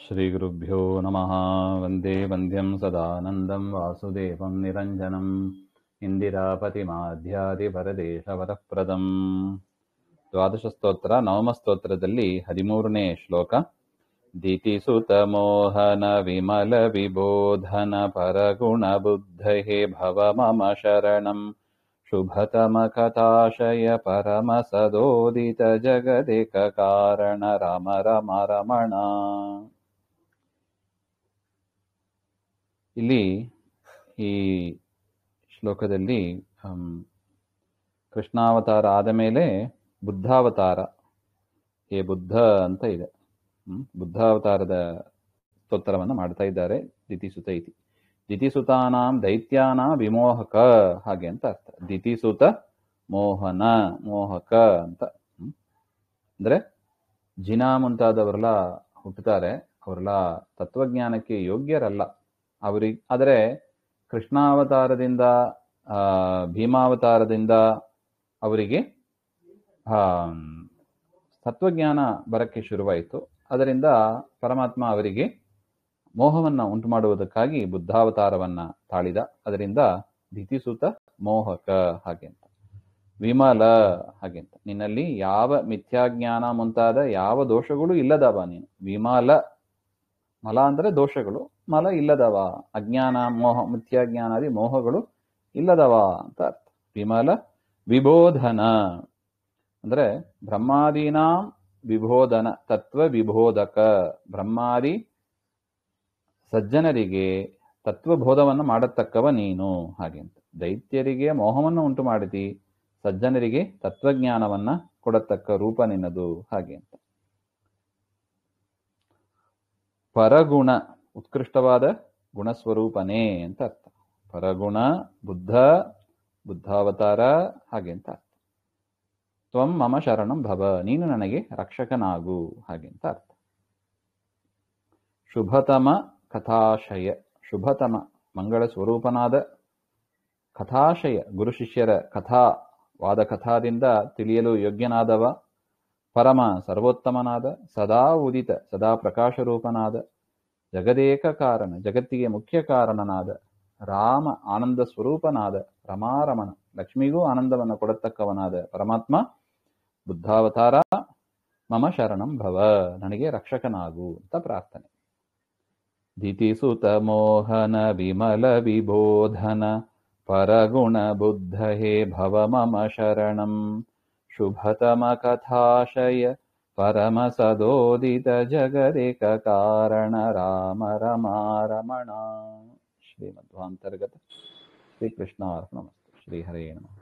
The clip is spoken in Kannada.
ಶ್ರೀಗುರುಭ್ಯೋ ನಮಃ. ವಂದೇ ವಂದ್ಯಂ ಸದಾನಂದಂ ವಾಸುದೇವಂ ನಿರಂಜನಂ ಇಂದಿರಾಪತಿಮಾಧ್ಯಾದಿಪರದೇಶವರಪ್ರದಂ. ದ್ವಾದಶ ಸ್ತೋತ್ರ, ನವಮ ಸ್ತೋತ್ರದಲ್ಲಿ 13ನೇ ಶ್ಲೋಕ. ದಿತಿಸುತ ಮೋಹನ ವಿಮಲ ವಿಬೋಧನ ಪರಗುಣ ಬುದ್ಧಹೇ ಭವ ಮಮ ಶರಣಂ ಶುಭತಮ ಕಥಾಶಯ ಪರಮ ಸದೋದಿತ ಜಗದೇಕ ಕಾರಣ ರಾಮ ರಮ ರಮಣ. ಇಲ್ಲಿ ಈ ಶ್ಲೋಕದಲ್ಲಿ ಕೃಷ್ಣಾವತಾರ ಆದ ಮೇಲೆ ಬುದ್ಧಾವತಾರ, ಹೇ ಬುದ್ಧ ಅಂತ ಇದೆ. ಬುದ್ಧಾವತಾರದ ಸ್ತೋತ್ರವನ್ನು ಮಾಡ್ತಾ ಇದ್ದಾರೆ. ದಿತಿಸುತ ಇತಿ ದಿತಿಸುತಾನಾಂ ದೈತ್ಯಾನ ವಿಮೋಹಕ, ಹಾಗೆ ಅಂತ ಅರ್ಥ. ದಿತಿಸುತ ಮೋಹನ, ಮೋಹಕ ಅಂತ. ಅಂದ್ರೆ ಜಿನ ಮುಂತಾದವರೆಲ್ಲ ಹುಟ್ಟುತ್ತಾರೆ, ಅವರೆಲ್ಲ ತತ್ವಜ್ಞಾನಕ್ಕೆ ಯೋಗ್ಯರಲ್ಲ. ಆದರೆ ಕೃಷ್ಣಾವತಾರದಿಂದ ಭೀಮಾವತಾರದಿಂದ ಅವರಿಗೆ ತತ್ವಜ್ಞಾನ ಬರಕ್ಕೆ ಶುರುವಾಯಿತು. ಅದರಿಂದ ಪರಮಾತ್ಮ ಅವರಿಗೆ ಮೋಹವನ್ನ ಉಂಟು ಮಾಡುವುದಕ್ಕಾಗಿ ಬುದ್ಧಾವತಾರವನ್ನ ತಾಳಿದ. ಅದರಿಂದ ದಿತಿಸುತ ಮೋಹಕ ಹಾಗೆ ಅಂತ. ವಿಮಲ ಹಾಗೆ ಅಂತ. ನಿನ್ನಲ್ಲಿ ಯಾವ ಮಿಥ್ಯಾಜ್ಞಾನ ಮುಂತಾದ ಯಾವ ದೋಷಗಳು ಇಲ್ಲದವ ನೀನು. ವಿಮಲ, ಮಲ ಅಂದ್ರೆ ದೋಷಗಳು, ಮಲ ಇಲ್ಲದವ, ಅಜ್ಞಾನ ಮೋಹ ಮಿಥ್ಯಾಜ್ಞಾನಾದಿ ಮೋಹಗಳು ಇಲ್ಲದವ ಅಂತ ಅರ್ಥ. ವಿಮಲ ವಿಬೋಧನ ಅಂದ್ರೆ ಬ್ರಹ್ಮಾದೀನಾಂ ವಿಬೋಧನ, ತತ್ವ ವಿಬೋಧಕ. ಬ್ರಹ್ಮಾದಿ ಸಜ್ಜನರಿಗೆ ತತ್ವಬೋಧವನ್ನು ಮಾಡತಕ್ಕವ ನೀನು, ಹಾಗೆ ಅಂತ. ದೈತ್ಯರಿಗೆ ಮೋಹವನ್ನು ಉಂಟು ಮಾಡಿದಿ, ಸಜ್ಜನರಿಗೆ ತತ್ವಜ್ಞಾನವನ್ನ ಕೊಡತಕ್ಕ ರೂಪ ನಿನ್ನದು, ಹಾಗೆ ಅಂತ. ಪರಗುಣ, ಉತ್ಕೃಷ್ಟವಾದ ಗುಣಸ್ವರೂಪನೇ ಅಂತ ಅರ್ಥ. ಪರಗುಣ, ಬುದ್ಧ, ಬುದ್ಧಾವತಾರ, ಹಾಗೆ ಅಂತ ಅರ್ಥ. ತ್ವಂ ಮಮ ಶರಣಂ ಭವ, ನೀನು ನನಗೆ ರಕ್ಷಕನಾಗು, ಹಾಗೆ ಅಂತ ಅರ್ಥ. ಶುಭತಮ ಕಥಾಶಯ, ಶುಭತಮ ಮಂಗಳ ಸ್ವರೂಪನಾದ, ಕಥಾಶಯ ಗುರು ಶಿಷ್ಯರ ಕಥಾ ವಾದ ಕಥಾದಿಂದ ತಿಳಿಯಲು ಯೋಗ್ಯನಾದವ, ಪರಮ ಸರ್ವೋತ್ತಮನಾದ, ಸದಾ ಉದಿತ ಸದಾ ಪ್ರಕಾಶರೂಪನಾದ, ಜಗದೇಕ ಕಾರಣ ಜಗತ್ತಿಗೆ ಮುಖ್ಯ ಕಾರಣನಾದ, ರಾಮ ಆನಂದ ಸ್ವರೂಪನಾದ, ರಮಾರಮಣ ಲಕ್ಷ್ಮಿಗೂ ಆನಂದವನ್ನು ಕೊಡತಕ್ಕವನಾದ ಪರಮಾತ್ಮ ಬುದ್ಧಾವತಾರ, ಮಮ ಶರಣಂ ಭವ, ನನಗೆ ರಕ್ಷಕನಾಗು ಅಂತ ಪ್ರಾರ್ಥನೆ. ದಿತಿಸುತ ಮೋಹನ ವಿಮಲ ವಿಬೋಧನ ಪರಗುಣ ಬುದ್ಧ ಹೇ ಭವ ಮಮ ಶರಣಂ ಶುಭತಮ ಕಥಾಶಯ ಪರಮ ಸದೋದಿತ ಜಗದೇಕ ಕಾರಣ ರಾಮ ರಮಾ ರಮಣ. ಶ್ರೀಮಧ್ವಾಂತರ್ಗತ ಶ್ರೀಕೃಷ್ಣಾರ್ಪಣಮಸ್ತು. ಶ್ರೀಹರೇ ನಮಃ.